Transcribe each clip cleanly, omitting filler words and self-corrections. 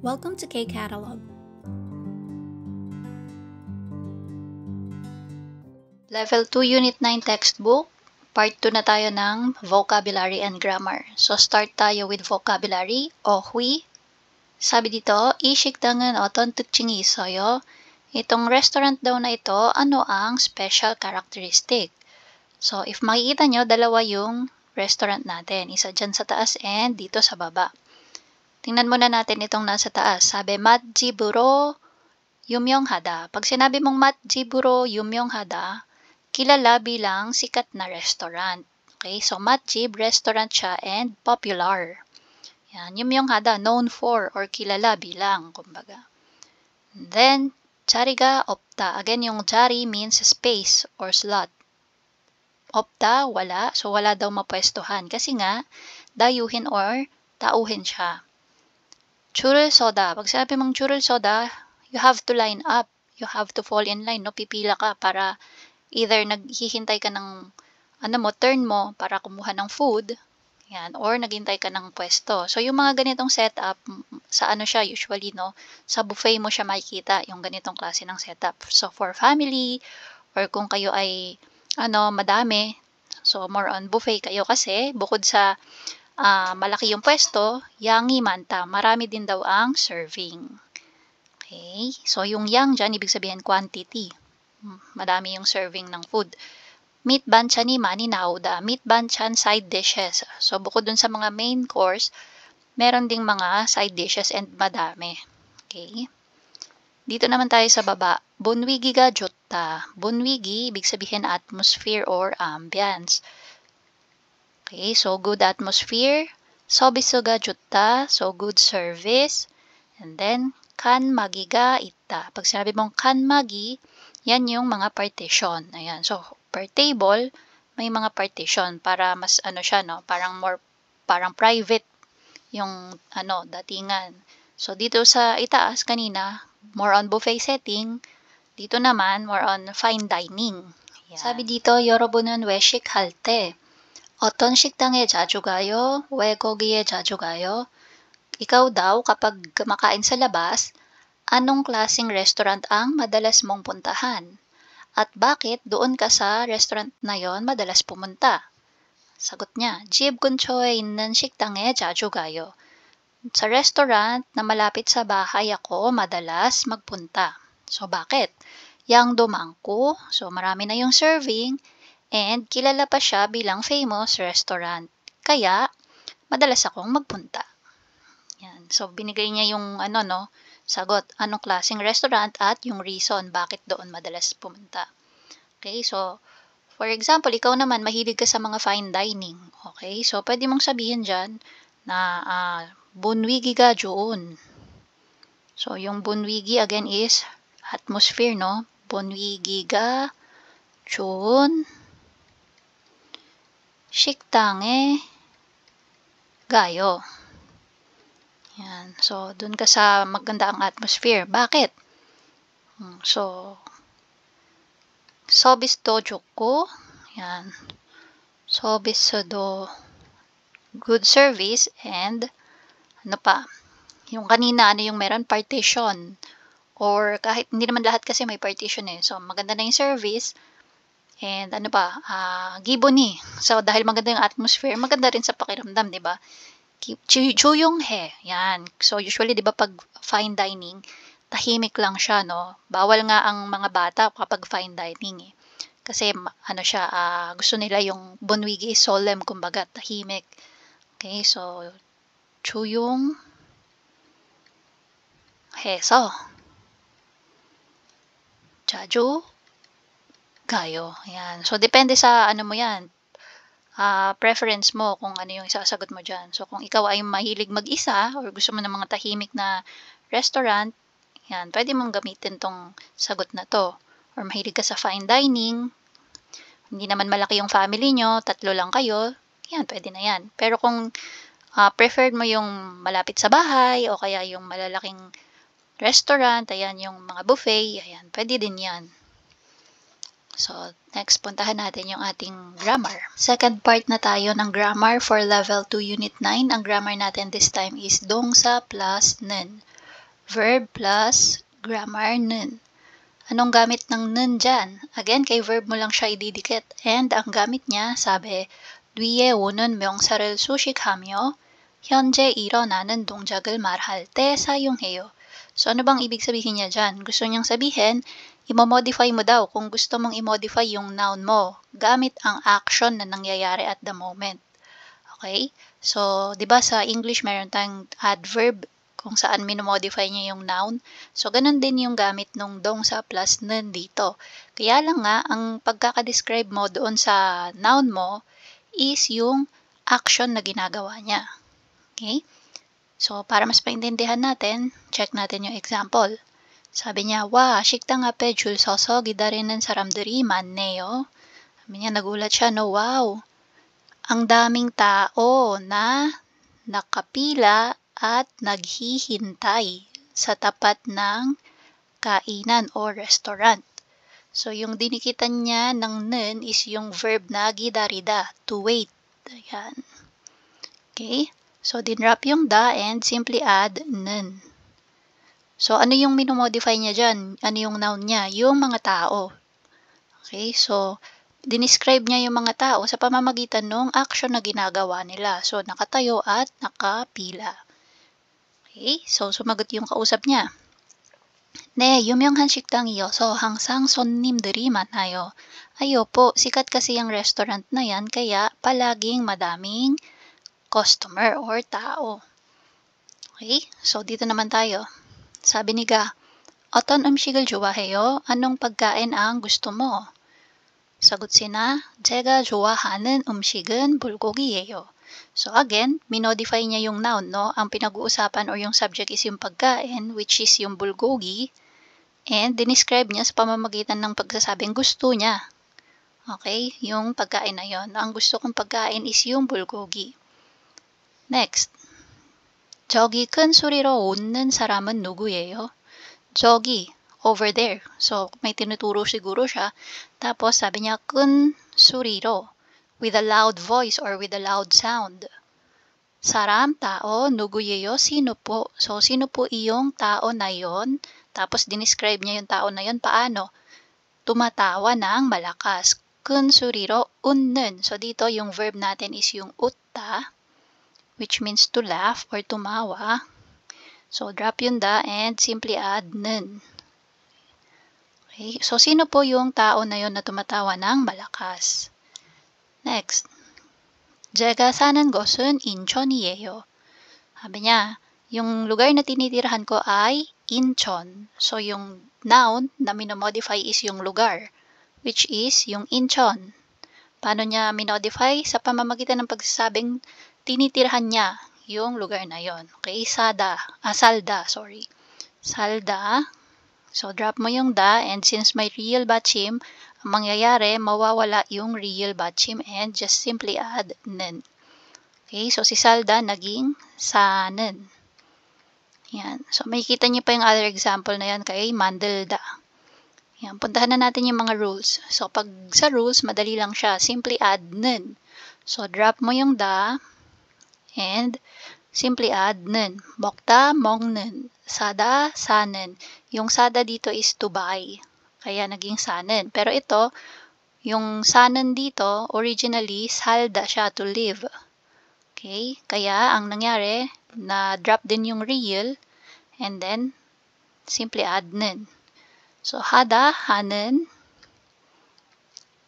Welcome to K-Catalog. Level 2 Unit 9 Textbook, Part 2 na tayo ng Vocabulary and Grammar. So, start tayo with Vocabulary, o hui. Sabi dito, i식당은 어떤 특징이 있어요? Itong restaurant daw na ito, ano ang special characteristic? So, if makikita nyo, dalawa yung restaurant natin. Isa dyan sa taas and dito sa baba. Tingnan muna natin itong nasa taas. Sabi, 맛집으로 유명하다. Pag sinabi mong 맛집으로 유명하다, kilala bilang sikat na restaurant. Okay, so 맛집, restaurant siya, and popular. Yan, 유명하다, known for, or kilala bilang, kumbaga. And then, 자리가 없다. Again, yung 자리 means space or slot. 없다, wala. So, wala daw mapwestuhan. Kasi nga, dayuhin or tauhin siya. 줄을 서다. Pag sinabi mong 줄을 서다, you have to line up. You have to fall in line, no? Pipila ka para either naghihintay ka ng turn mo para kumuha ng food, yan, or naghintay ka ng pwesto. So, yung mga ganitong setup, sa ano siya usually, no? Sa buffet mo siya makikita, yung ganitong klase ng setup. So, for family, or kung kayo ay, madami, so more on buffet kayo kasi, bukod sa malaki yung pwesto, yangi manta, marami din daw ang serving. Okay, so yung yang dyan, ibig sabihin quantity. Madami yung serving ng food. Meat banchan이 많이 나오다. Meat banchan, side dishes. So, bukod dun sa mga main course, meron ding mga side dishes and madami. Okay? Dito naman tayo sa baba. 분위기가 좋다. 분위기, ibig sabihin atmosphere or ambience. Okay, so good atmosphere. 서비스가 좋다. So, good service. And then, 칸막이가 있다. Pag sinabi mong 칸막이, yan yung mga partition. Ayan. So, per table, may mga partition para mas siya, no? Parang private yung datingan. So, dito sa itaas kanina, more on buffet setting. Dito naman, more on fine dining. Ayan. Sabi dito, 여러분은 외식할 때 어떤 식당에 자주 가요? 왜 거기에 자주 가요? Ikaw daw, kapag kumakain sa labas, anong klaseng restaurant ang madalas mong puntahan? At bakit doon ka sa restaurant na yon madalas pumunta? Sagot niya, 집 근처에 있는 식당에 자주 가요. Sa restaurant na malapit sa bahay ako madalas magpunta. So, bakit? Yang domangko, so marami na yung serving, and kilala pa siya bilang famous restaurant. Kaya, madalas akong magpunta. Yan. So, binigay niya yung sagot, anong klaseng restaurant at yung reason bakit doon madalas pumunta. Okay, so, for example, ikaw naman, mahilig ka sa mga fine dining. Okay, so, pwede mong sabihin dyan na 분위기가 좋은. So, yung 분위기 again is atmosphere, no? 분위기가 좋은 식당에 가요. Yan. So, dun ka sa maganda ang atmosphere. Bakit? So, 서비스도 좋고, yan. 서비스도 good service and ano pa? Yung kanina, yung meron partition. Or kahit, hindi naman lahat kasi may partition eh. So, maganda na yung service. And giboni. So, dahil maganda yung atmosphere, maganda rin sa pakiramdam, di ba? 조용해. Yan. So, usually, di ba, pag fine dining, tahimik lang siya, no? Bawal nga ang mga bata kapag fine dining, eh. Kasi, gusto nila yung 분위기 solemn, kumbaga, tahimik. Okay, so, 조용해서 자주 가요. Yan. So, depende sa mo yan. Preference mo kung ano yung isasagot mo dyan. So, kung ikaw ay mahilig mag-isa or gusto mo ng mga tahimik na restaurant, yan, pwede mong gamitin tong sagot na to. Or mahilig ka sa fine dining, hindi naman malaki yung family nyo, 3 lang kayo, yan, pwede na yan. Pero kung preferred mo yung malapit sa bahay o kaya yung malalaking restaurant, ayan, yung mga buffet, ayan, pwede din yan. So, next, puntahan natin yung ating grammar. Second part na tayo ng grammar for level 2 unit 9. Ang grammar natin this time is 동사 plus 는. verb plus grammar 는. Anong gamit ng 는 dyan? Again, kay verb mo lang siya ididikit. And ang gamit niya, sabi, 뒤에 오는 명사를 수식하며 현재 일어나는 동작을 말할 때 사용해요. So, ano bang ibig sabihin niya dyan? Gusto niyang sabihin, i-modify mo daw kung gusto mong i-modify yung noun mo gamit ang action na nangyayari at the moment. Okay? So, di ba sa English meron tayong adverb kung saan minomodify niya yung noun. So, ganun din yung gamit nung dongsa plus 는 dito. Kaya lang nga, ang pagkakadescribe mo doon sa noun mo is yung action na ginagawa niya. Okay? So, para mas paintindihan natin, check natin yung example. Sabi niya, 와, 식당 앞에 줄 서서 기다리는 사람들이 많네요. Sabi niya, nagulat siya, no, wow. Ang daming tao na nakapila at naghihintay sa tapat ng kainan o restaurant. So, yung dinikitan niya ng 는 is yung verb na gidarida, to wait. Ayan. Okay? So, dinrap yung da and simply add 는. So, ano yung minomodify niya dyan? Ano yung noun niya? Yung mga tao. Okay? So, dinescribe niya yung mga tao sa pamamagitan ng action na ginagawa nila. So, nakatayo at nakapila. Okay? So, sumagot yung kausap niya. 네, 유명한 식당이어서 항상 손님들이 많아요. Ay, opo, sikat kasi yung restaurant na yan, kaya palaging madaming customer or tao. Okay? So, dito naman tayo. Sabi ni Ga, 어떤 음식을 좋아해요? Anong pagkain ang gusto mo? Sagot sina, 제가 좋아하는 음식은 불고기예요. So again, minodify niya yung noun, no? Ang pinag-uusapan or yung subject is yung pagkain, which is yung bulgogi. And dinescribe niya sa pamamagitan ng pagsasabing gusto niya. Okay? Yung pagkain na yon. Ang gusto kong pagkain is yung bulgogi. Next. 저기 큰 소리로 웃는 사람은 누구예요? 저기, over there. So, may tinuturo siguro siya. Tapos, sabi niya, 큰 소리로, with a loud voice or with a loud sound. Saram, tao, 누구예요? Sino po? So, sino po iyong tao na yon? Tapos, dinescribe niya yung tao na yon. Paano? Tumatawa ng malakas. 큰 소리로 웃는. So, dito, yung verb natin is yung utta, which means to laugh or tumawa. So, drop yung da and simply add 는. Okay? So, sino po yung tao na yon na tumatawa ng malakas? Next. 제가 사는 곳은 인천이에요. Sabi niya, yung lugar na tinitirahan ko ay Incheon. So, yung noun na minomodify is yung lugar, which is yung Incheon. Paano niya minodify? Sa pamamagitan ng pagsasabing tinitirahan niya yung lugar na yon. Okay? Salda. Salda. So, drop mo yung da and since may real bachim, ang mangyayari, mawawala yung real bachim and just simply add 는. Okay? So, si Salda naging sa는. Yan. So, makikita niyo pa yung other example na yan kay 만들다. Yan. Puntahan na natin yung mga rules. So, pag sa rules, madali lang siya. Simply add 는. So, drop mo yung da and simply add 는. 먹다, 먹는. 사다, 사는. Yung sada dito is to buy. Kaya naging sa는. Pero ito, yung sa는 dito, originally, salda siya, to live. Okay? Kaya, ang nangyari, na-drop din yung real, and then, simply add 는. So, hada, ha는.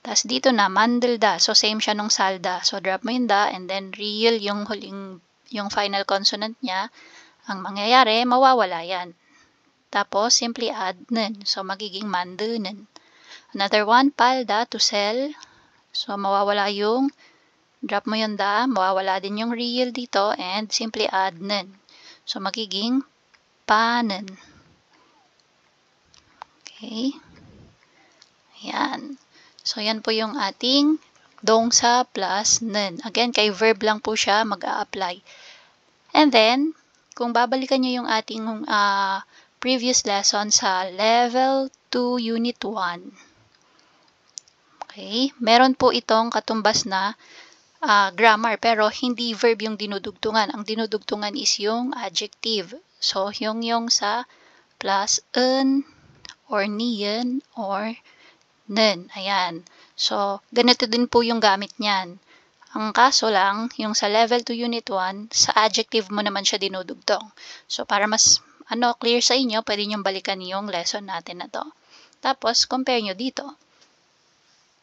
Tas dito na, 만들다. So, same siya nung salda. So, drop mo yung da, and then real yung huling, yung final consonant niya. Ang mangyayari, mawawala yan. Tapos, simply add 는. So, magiging 만드는. Another one, palda, to sell. So, mawawala yung, drop mo yung da, mawawala din yung real dito, and simply add 는. So, magiging pa는. Okay. Ayan. So, yan po yung ating dongsa plus 는. Again, kay verb lang po siya mag-a-apply. And then, kung babalikan nyo yung ating previous lesson sa Level 2 Unit 1. Okay? Meron po itong katumbas na grammar pero hindi verb yung dinudugtungan. Ang dinudugtungan is yung adjective. So, yung sa plus n or niyen or nen. Ayan. So, ganito din po yung gamit niyan. Ang kaso lang, yung sa level 2 unit 1, sa adjective mo naman siya dinudugtong. So, para mas clear sa inyo, pwede nyo balikan yung lesson natin na to. Tapos, compare nyo dito.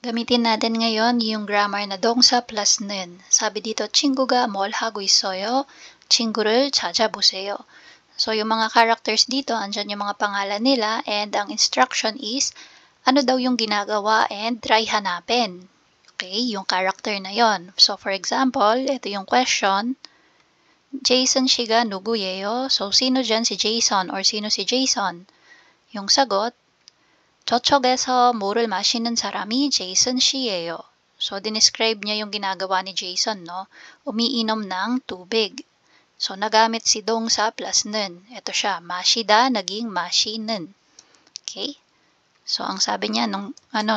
Gamitin natin ngayon yung grammar na 동사 plus 는. 사비 dito, 친구가 뭘 하고 있어요? 친구를 찾아보세요. So, yung mga characters dito, andyan yung mga pangalan nila, and ang instruction is, ano daw yung ginagawa, and try hanapin. Okay, yung character na yon. So, for example, ito yung question, Jason 씨가 누구예요? So, sino dyan si Jason or sino si Jason? Yung sagot, 저쪽에서 물을 마시는 사람이 제이슨 씨예요. So, dinescribe niya yung ginagawa ni Jason, no? Umiinom ng tubig. So, nagamit si 동사 plus 는. Ito siya, 마시다 naging 마시는. Okay? So, ang sabi niya,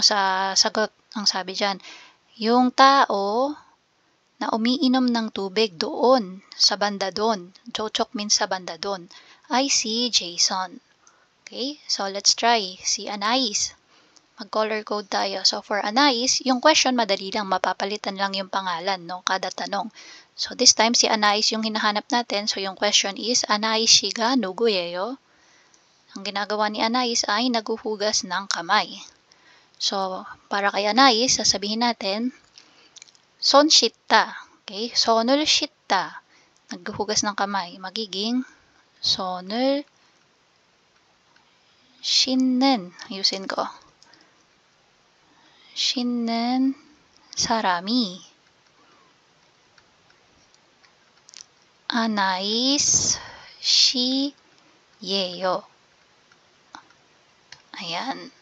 sa sagot, ang sabi dyan, yung tao na umiinom ng tubig doon, sa banda doon, 저쪽 means sa banda doon, ay si Jason. Okay, so let's try. Si Anais. Mag-color code tayo. So for Anais, yung question madali lang. Mapapalitan lang yung pangalan, no? Kada tanong. So this time, si Anais yung hinahanap natin. So yung question is, Anais 씨가 누구예요? Ang ginagawa ni Anais ay naguhugas ng kamay. So para kay Anais, sasabihin natin, 손 씻다. Okay, 손을 씻다. Naghuhugas ng kamay. Magiging, 손을 씻는, ayusin ko. 씻는 사람이 Anais 씨예요. Ayan.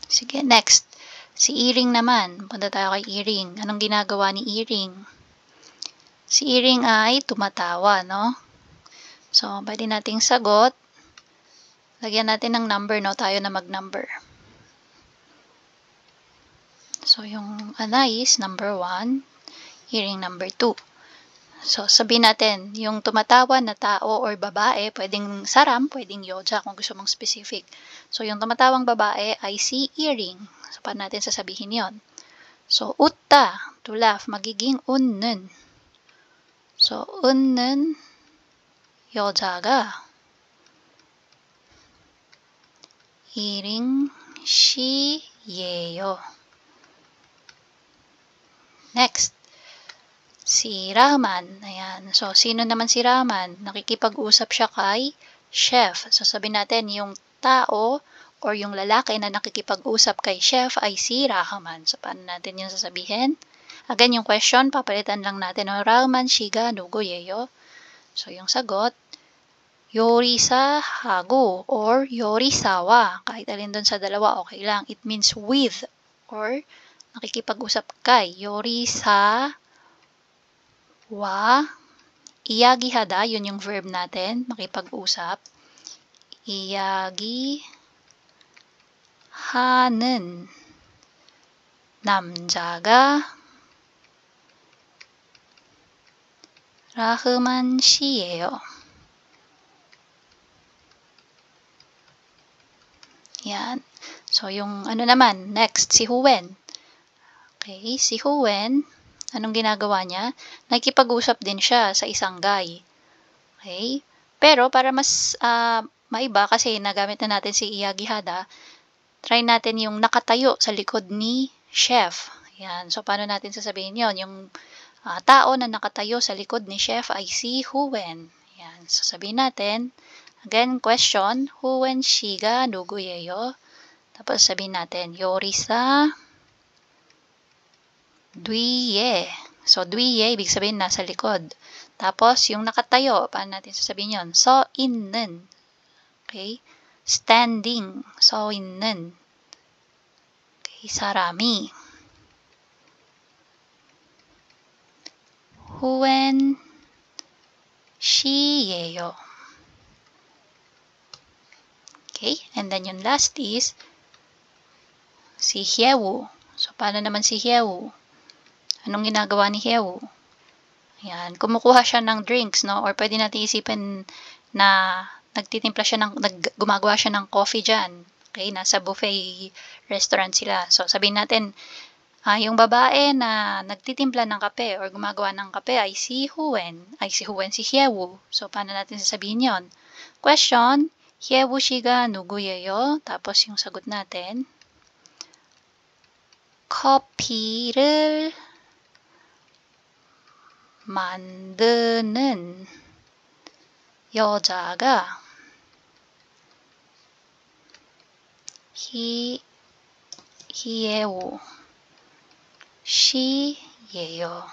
Sige, next. Si Iring naman. Punta tayo kay Iring. Anong ginagawa ni Iring? Si Iring ay tumatawa, no? So, pwede nating sagot. Lagyan natin ng number, no? Tayo na mag-number. So, yung Anais, number 1. Iring, number 2. So, sabihin natin, yung tumatawa na tao or babae, pwedeng saram, pwedeng yoja kung gusto mong specific. So, yung tumatawang babae ay si Iring. So, paano natin sasabihin yon? So, utta, to laugh, magiging 웃는. So, 웃는 여자가 이ring 씨예요. Next, si Rahman. Ayan. So, sino naman si Rahman? Nakikipag-usap siya kay chef. So, sabihin natin, yung tao or yung lalaki na nakikipag-usap kay chef ay si Rahman. So, paano natin yung sasabihin? Again, yung question, papalitan lang natin. Rahman 씨가 누구예요? So, yung sagot, 요리사하고 or 요리사와. Kahit alin doon sa dalawa, okay lang. It means with or nakikipag-usap kay. 요리사와 이야기하다, yun yung verb natin, makipag-usap. 이야기하는 남자가 라흐만 씨예요. Yan. So, yung naman, next, si Huen. Okay, si Huen, anong ginagawa niya? Nakikipag-usap din siya sa isang guy. Okay? Pero, para mas maiba, kasi nagamit na natin si Iyagihada, try natin yung nakatayo sa likod ni chef. Yan. So, paano natin sasabihin yon? Yung tao na nakatayo sa likod ni chef ay si Huen. Yan. So, sabihin natin, again, question, Huen 씨가 누구예요? Tapos sabihin natin, 요리사 뒤에. So, 뒤에, ibig sabihin nasa likod. Tapos, yung nakatayo, paano natin sasabihin yun? 서 있는. Okay? Standing. 서 있는. Okay, 사람이. 후엔 씨예요. Okay? And then yung last is si Hyewu. So, paano naman si Hyewu? Anong ginagawa ni Hyewu? Ayan. Kumukuha siya ng drinks, no? Or pwede natin isipin na nagtitimpla siya gumagawa siya ng coffee dyan. Okay, nasa buffet restaurant sila. So, sabihin natin, yung babae na nagtitimpla ng kape or gumagawa ng kape ay si Huen. Si Hyewu. So, paano natin sasabihin yon? Question, Hyewu 씨가 누구예요? Tapos yung sagot natin, 커피를 만드는 여자가 Hyewu 씨예요.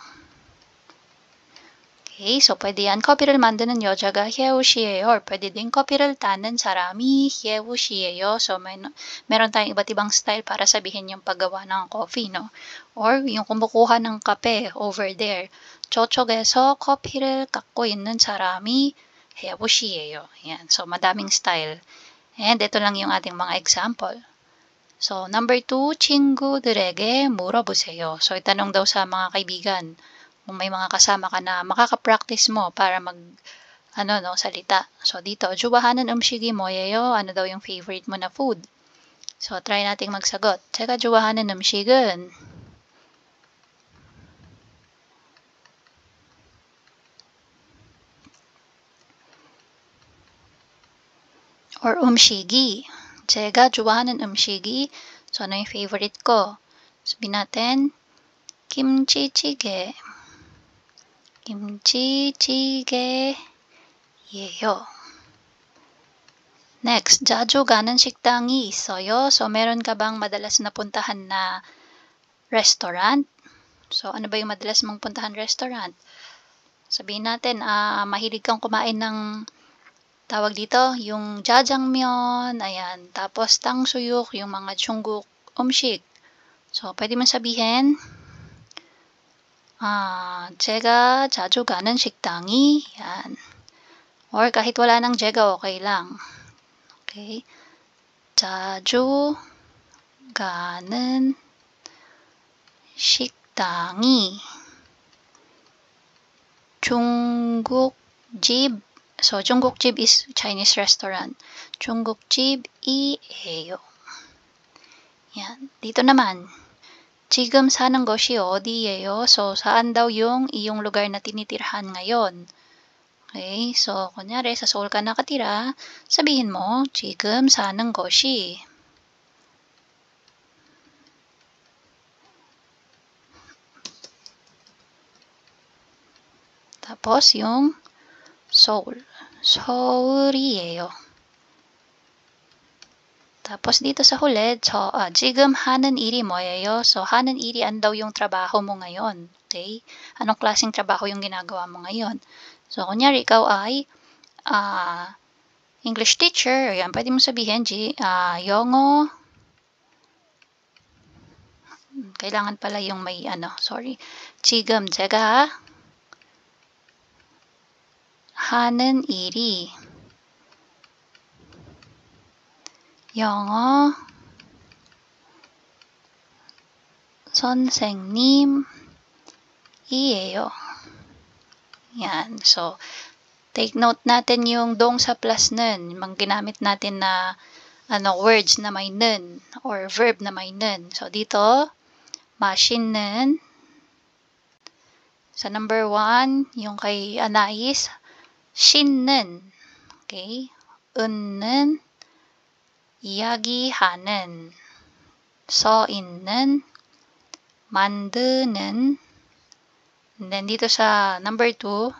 Okay, so pwede yan. 커피를 만드는 여자가 Hyewu 씨예요. Or pwede din 커피를 따는 사람이 Hyewu 씨예요. So meron tayong iba't ibang style para sabihin yung paggawa ng coffee, no? Or yung kumukuha ng kape over there. 저쪽에서 커피를 깎고 있는 사람이 Hyewu 씨예요. Yan. So madaming style. And ito lang yung ating mga example. So number 2, 친구들에게 물어보세요. So itanong daw sa mga kaibigan. Kung may mga kasama ka na makaka-practice mo para salita. So, dito, 좋아하는 음식이 뭐예요? Ano daw yung favorite mo na food? So, try nating magsagot. 제가 좋아하는 음식은 or 음식이. 제가 좋아하는 음식이. So, ano yung favorite ko? Sabihin natin, 김치찌개. 김치찌개예요. Next, 자주 가는 식당이 있어요. So, meron ka bang madalas na puntahan na restaurant? So, ano ba yung madalas mong puntahan restaurant? Sabihin natin, mahilig kang kumain ng tawag dito, yung jjajangmyeon, ayan. Tapos, tangsuyuk, yung mga 중국 음식. So, pwede mo sabihin, 제가 자주 가는 식당이, yan. Or kahit wala ng 제가, okay lang. Okay. 자주 가는 식당이 중국집. So, 중국집 is Chinese restaurant. 중국집이에요. Yan. Dito naman, 지금 사는 곳이 어디예요? So, saan daw yung iyong lugar na tinitirhan ngayon? Okay, so, kunyari, sa Seoul ka nakatira, sabihin mo, 지금 사는 곳이. Tapos, yung Seoul. 서울이에요. Tapos dito sa huli, 지금 하는 일이 뭐예요? So, 하는 일이 daw yung trabaho mo ngayon. Okay? Anong klaseng trabaho yung ginagawa mo ngayon? So, kunyari, ikaw ay English teacher. Ayan, pwede mo sabihin, 영어. Kailangan pala yung may 지금 제가 하는 일이 영어 선생님이에요. Yan. So, take note natin yung 동사 plus 는, yung ginamit natin na words na may 는 or verb na may 는. So, dito, 맛있는. Sa number 1, yung kay Anais, 씻는. Okay? 은는, 이야기하는, 서 있는, 만드는. And then dito sa number 2,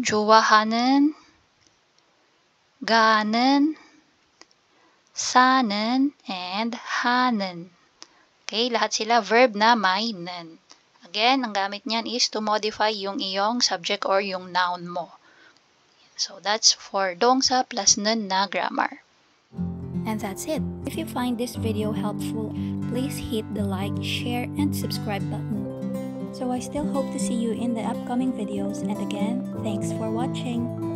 좋아하는, 가는, 사는, and 하는. Okay, lahat sila verb na may 는. Again, ang gamit niyan is to modify yung iyong subject or yung noun mo. So that's for 동사 plus 는 na grammar. And that's it. If you find this video helpful, please hit the like, share, and subscribe button. So I still hope to see you in the upcoming videos, and again, thanks for watching.